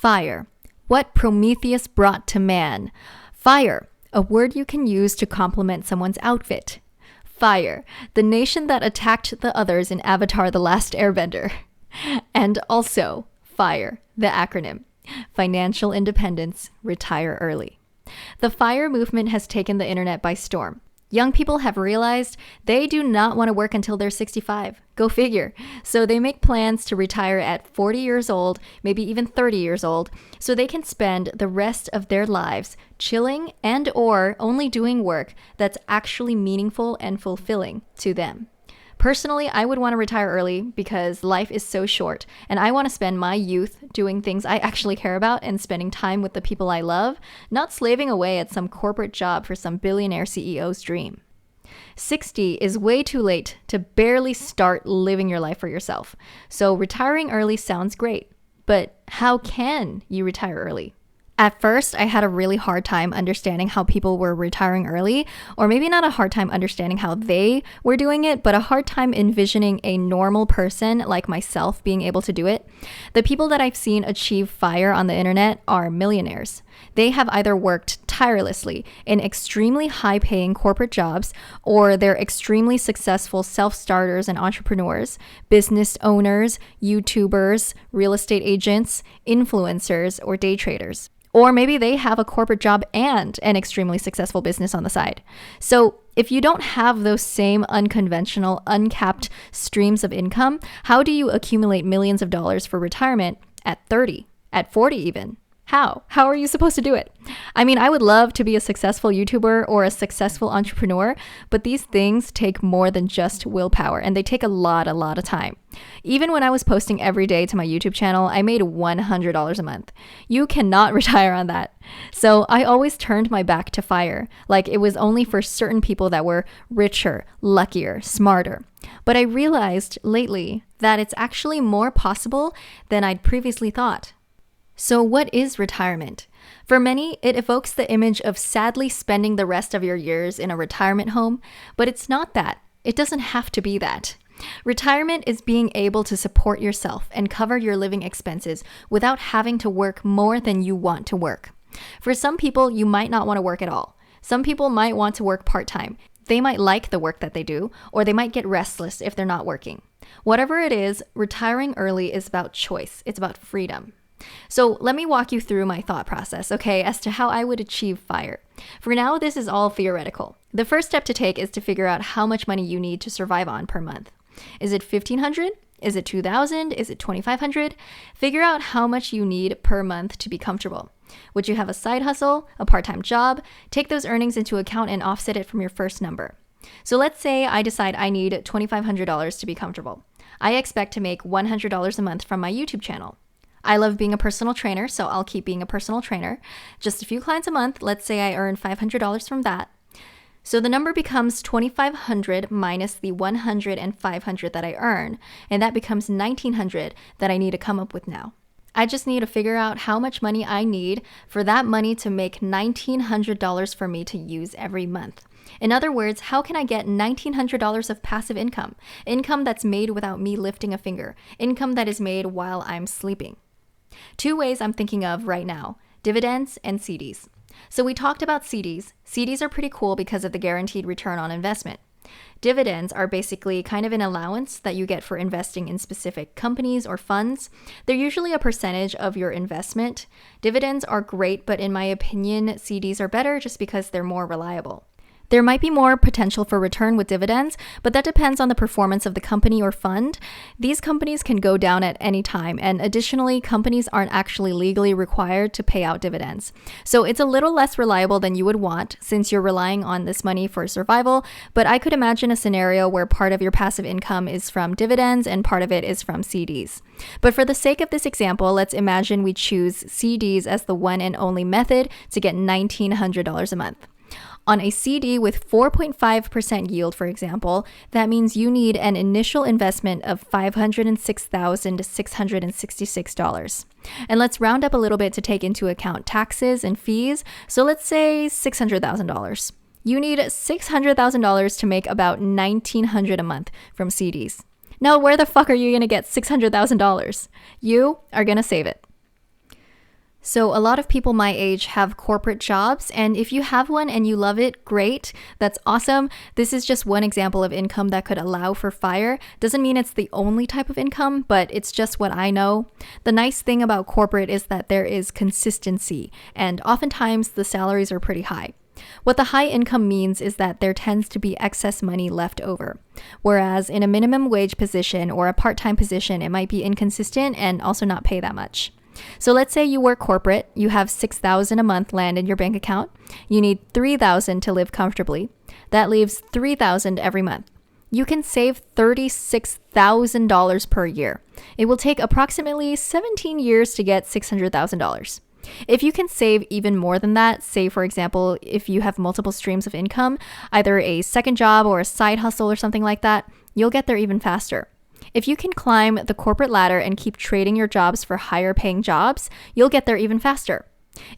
Fire. What Prometheus brought to man. Fire. A word you can use to compliment someone's outfit. Fire. The nation that attacked the others in Avatar: The Last Airbender. And also, FIRE, the acronym. Financial independence, retire early. The FIRE movement has taken the internet by storm. Young people have realized they do not want to work until they're 65. Go figure. So they make plans to retire at 40 years old, maybe even 30 years old, so they can spend the rest of their lives chilling and or only doing work that's actually meaningful and fulfilling to them. Personally, I would want to retire early because life is so short, and I want to spend my youth doing things I actually care about and spending time with the people I love, not slaving away at some corporate job for some billionaire CEO's dream. 60 is way too late to barely start living your life for yourself. So retiring early sounds great, but how can you retire early? At first, I had a really hard time understanding how people were retiring early, or maybe not a hard time understanding how they were doing it, but a hard time envisioning a normal person like myself being able to do it. The people that I've seen achieve FIRE on the internet are millionaires. They have either worked tirelessly in extremely high-paying corporate jobs, or they're extremely successful self-starters and entrepreneurs, business owners, YouTubers, real estate agents, influencers, or day traders. Or maybe they have a corporate job and an extremely successful business on the side. So if you don't have those same unconventional, uncapped streams of income, how do you accumulate millions of dollars for retirement at 30, at 40 even? How? How are you supposed to do it? I mean, I would love to be a successful YouTuber or a successful entrepreneur, but these things take more than just willpower, and they take a lot of time. Even when I was posting every day to my YouTube channel, I made $100 a month. You cannot retire on that. So I always turned my back to FIRE, like it was only for certain people that were richer, luckier, smarter. But I realized lately that it's actually more possible than I'd previously thought. So what is retirement? For many, it evokes the image of sadly spending the rest of your years in a retirement home, but it's not that. It doesn't have to be that. Retirement is being able to support yourself and cover your living expenses without having to work more than you want to work. For some people, you might not want to work at all. Some people might want to work part-time. They might like the work that they do, or they might get restless if they're not working. Whatever it is, retiring early is about choice. It's about freedom. So let me walk you through my thought process, okay, as to how I would achieve FIRE. For now, this is all theoretical. The first step to take is to figure out how much money you need to survive on per month. Is it $1,500? Is it $2,000? Is it $2,500? Figure out how much you need per month to be comfortable. Would you have a side hustle, a part-time job? Take those earnings into account and offset it from your first number. So let's say I decide I need $2,500 to be comfortable. I expect to make $100 a month from my YouTube channel. I love being a personal trainer, so I'll keep being a personal trainer. Just a few clients a month, let's say I earn $500 from that. So the number becomes $2,500 minus the $100 and $500 that I earn, and that becomes $1,900 that I need to come up with now. I just need to figure out how much money I need for that money to make $1,900 for me to use every month. In other words, how can I get $1,900 of passive income? Income that's made without me lifting a finger. Income that is made while I'm sleeping. Two ways I'm thinking of right now: dividends and CDs. So we talked about CDs. CDs are pretty cool because of the guaranteed return on investment. Dividends are basically kind of an allowance that you get for investing in specific companies or funds. They're usually a percentage of your investment. Dividends are great, but in my opinion, CDs are better just because they're more reliable. There might be more potential for return with dividends, but that depends on the performance of the company or fund. These companies can go down at any time, and additionally, companies aren't actually legally required to pay out dividends. So it's a little less reliable than you would want since you're relying on this money for survival, but I could imagine a scenario where part of your passive income is from dividends and part of it is from CDs. But for the sake of this example, let's imagine we choose CDs as the one and only method to get $1,900 a month. On a CD with 4.5% yield, for example, that means you need an initial investment of $506,666. And let's round up a little bit to take into account taxes and fees. So let's say $600,000. You need $600,000 to make about $1,900 a month from CDs. Now, where the fuck are you going to get $600,000? You are going to save it. So, a lot of people my age have corporate jobs, and if you have one and you love it, great. That's awesome. This is just one example of income that could allow for FIRE. Doesn't mean it's the only type of income, but it's just what I know. The nice thing about corporate is that there is consistency, and oftentimes the salaries are pretty high. What the high income means is that there tends to be excess money left over. Whereas in a minimum wage position or a part-time position, it might be inconsistent and also not pay that much. So let's say you work corporate, you have $6,000 a month land in your bank account. You need $3,000 to live comfortably. That leaves $3,000 every month. You can save $36,000 per year. It will take approximately 17 years to get $600,000. If you can save even more than that, say for example, if you have multiple streams of income, either a second job or a side hustle or something like that, you'll get there even faster. If you can climb the corporate ladder and keep trading your jobs for higher paying jobs, you'll get there even faster.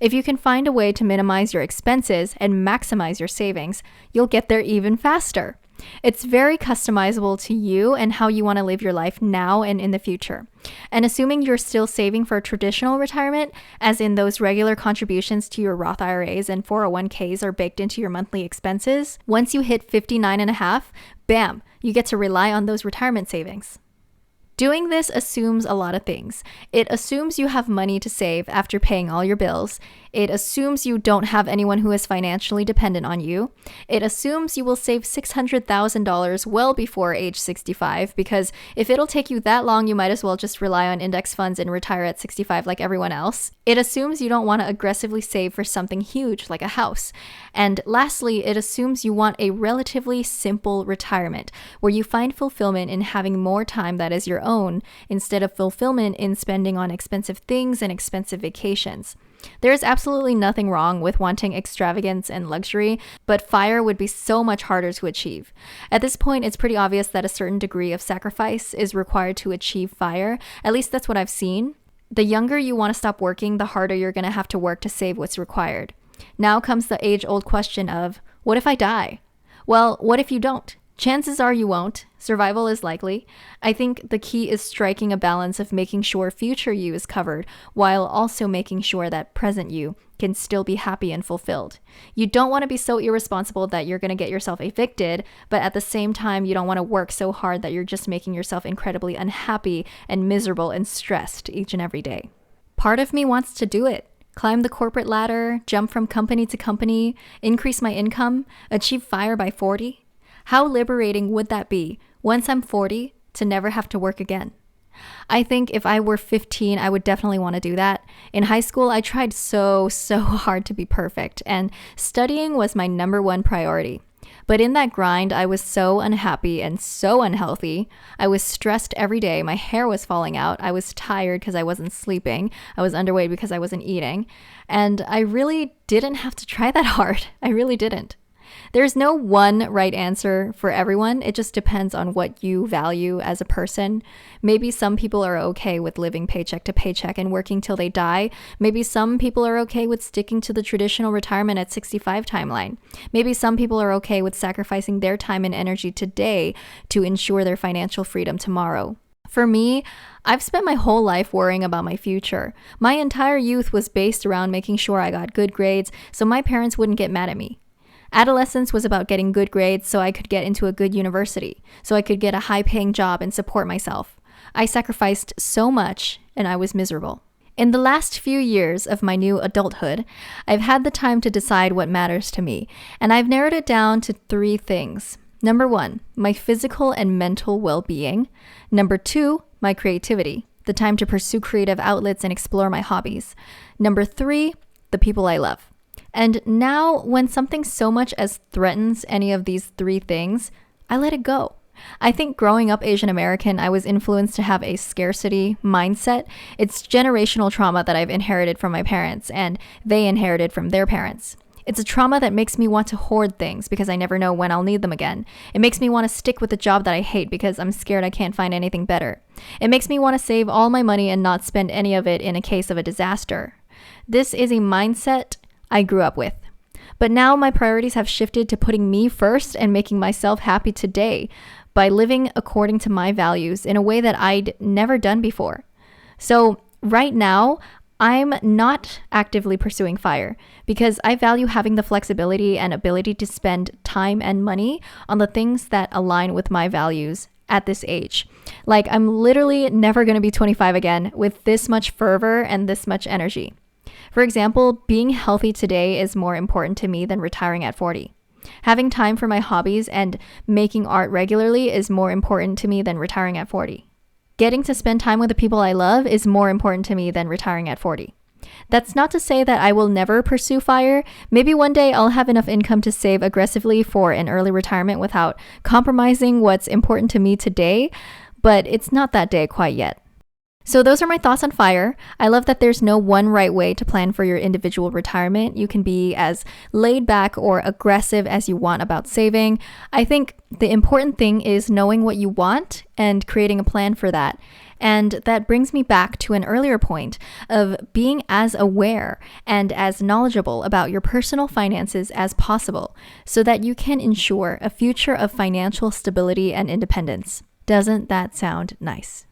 If you can find a way to minimize your expenses and maximize your savings, you'll get there even faster. It's very customizable to you and how you want to live your life now and in the future. And assuming you're still saving for traditional retirement, as in those regular contributions to your Roth IRAs and 401ks are baked into your monthly expenses, once you hit 59 and a half, bam, you get to rely on those retirement savings. Doing this assumes a lot of things. It assumes you have money to save after paying all your bills. It assumes you don't have anyone who is financially dependent on you. It assumes you will save $600,000 well before age 65, because if it'll take you that long, you might as well just rely on index funds and retire at 65 like everyone else. It assumes you don't want to aggressively save for something huge like a house. And lastly, it assumes you want a relatively simple retirement where you find fulfillment in having more time that is your own instead of fulfillment in spending on expensive things and expensive vacations. There is absolutely nothing wrong with wanting extravagance and luxury, but FIRE would be so much harder to achieve. At this point, it's pretty obvious that a certain degree of sacrifice is required to achieve FIRE. At least that's what I've seen. The younger you want to stop working, the harder you're going to have to work to save what's required. Now comes the age-old question of, what if I die? Well, what if you don't? Chances are you won't. Survival is likely. I think the key is striking a balance of making sure future you is covered while also making sure that present you can still be happy and fulfilled. You don't want to be so irresponsible that you're going to get yourself evicted, but at the same time, you don't want to work so hard that you're just making yourself incredibly unhappy and miserable and stressed each and every day. Part of me wants to do it. Climb the corporate ladder, jump from company to company, increase my income, achieve FIRE by 40. How liberating would that be, once I'm 40, to never have to work again? I think if I were 15, I would definitely want to do that. In high school, I tried so hard to be perfect, and studying was my number one priority. But in that grind, I was so unhappy and so unhealthy. I was stressed every day. My hair was falling out. I was tired because I wasn't sleeping. I was underweight because I wasn't eating. And I really didn't have to try that hard. I really didn't. There's no one right answer for everyone. It just depends on what you value as a person. Maybe some people are okay with living paycheck to paycheck and working till they die. Maybe some people are okay with sticking to the traditional retirement at 65 timeline. Maybe some people are okay with sacrificing their time and energy today to ensure their financial freedom tomorrow. For me, I've spent my whole life worrying about my future. My entire youth was based around making sure I got good grades so my parents wouldn't get mad at me. Adolescence was about getting good grades so I could get into a good university, so I could get a high-paying job and support myself. I sacrificed so much, and I was miserable. In the last few years of my new adulthood, I've had the time to decide what matters to me, and I've narrowed it down to 3 things. Number 1, my physical and mental well-being. Number 2, my creativity, the time to pursue creative outlets and explore my hobbies. Number 3, the people I love. And now, when something so much as threatens any of these 3 things, I let it go. I think growing up Asian American, I was influenced to have a scarcity mindset. It's generational trauma that I've inherited from my parents, and they inherited from their parents. It's a trauma that makes me want to hoard things because I never know when I'll need them again. It makes me want to stick with a job that I hate because I'm scared I can't find anything better. It makes me want to save all my money and not spend any of it in a case of a disaster. This is a mindset I grew up with. But now my priorities have shifted to putting me first and making myself happy today by living according to my values in a way that I'd never done before. So right now, I'm not actively pursuing FIRE because I value having the flexibility and ability to spend time and money on the things that align with my values at this age. Like, I'm literally never going to be 25 again with this much fervor and this much energy. For example, being healthy today is more important to me than retiring at 40. Having time for my hobbies and making art regularly is more important to me than retiring at 40. Getting to spend time with the people I love is more important to me than retiring at 40. That's not to say that I will never pursue FIRE. Maybe one day I'll have enough income to save aggressively for an early retirement without compromising what's important to me today, but it's not that day quite yet. So those are my thoughts on FIRE. I love that there's no one right way to plan for your individual retirement. You can be as laid back or aggressive as you want about saving. I think the important thing is knowing what you want and creating a plan for that. And that brings me back to an earlier point of being as aware and as knowledgeable about your personal finances as possible so that you can ensure a future of financial stability and independence. Doesn't that sound nice?